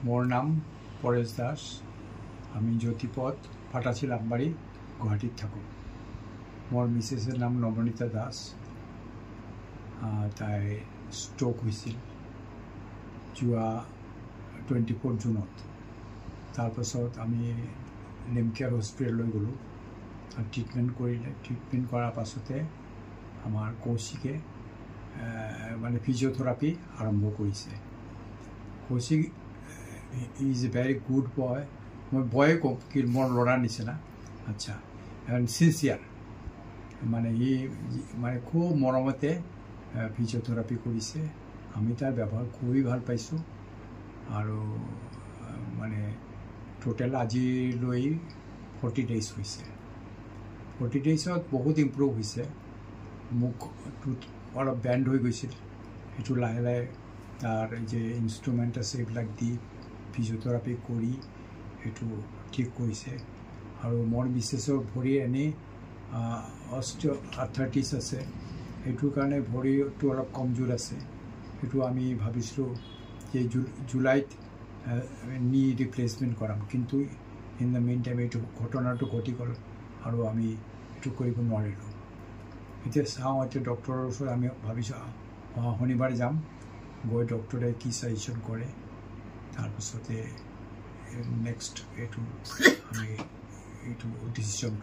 मोर नाम परेश दास आमी ज्योतिपथ फाटाचिल आमबाड़ी गुवाहाटीत थाको। मोर मिसेसर नाम नवनीता दास ताई स्ट्रोक हुइसिल जुआ 24 जूनत। तार पाছত आमी नेमकेयर हस्पिटेल गलो ट्रिटमेंट करिले। ट्रिटमेंट करार पाछते आमार कौशिके माने फिजिओथेरापी आरम्भ करिसे। Kaushik is a very good boy. मैं बॉय कम कि मोर लड़ा निचिना अच्छा एंड सिनसियार माने ही माने खूब मरमते फिजिओथेरापी करिसे। आमी तार व्यवहार खूबই ভাল পাইছো और माने टोटेल आजिलै 40 डेज हुइसे। 40 डेजत बहुत इम्प्रूव हुइसे। मुख अलप बेंड हो गइছিল एटु लाहे लाहे तार जे इन्स्ट्रुमेंट আছে এইবিলাক দি फिजिओथेरापी करी एटु ठीक करिसे। और मोर मिसेसर भरि एने ऑस्टियोआर्थराइटिस আছে एटुर कारणे भरिটো अलप कमजोर আছে। एटु आमी भाबिसलो जे जुलाइत नी रिप्लेसमेंट कराम किन्तु इन द मेन टाइम एटु घटनाটো घटी गल और आमी एटु करिब नोवारिलो। এতিয়া চাওঁ এতিয়া ডক্টৰৰ ওচৰত আমি ভাবিছোঁ শনিবাৰে যাম গৈ ডক্টৰে কি সাজেশন কৰে তাৰপিছতে নেক্সট এইটো আমি এইটো ডিসিশন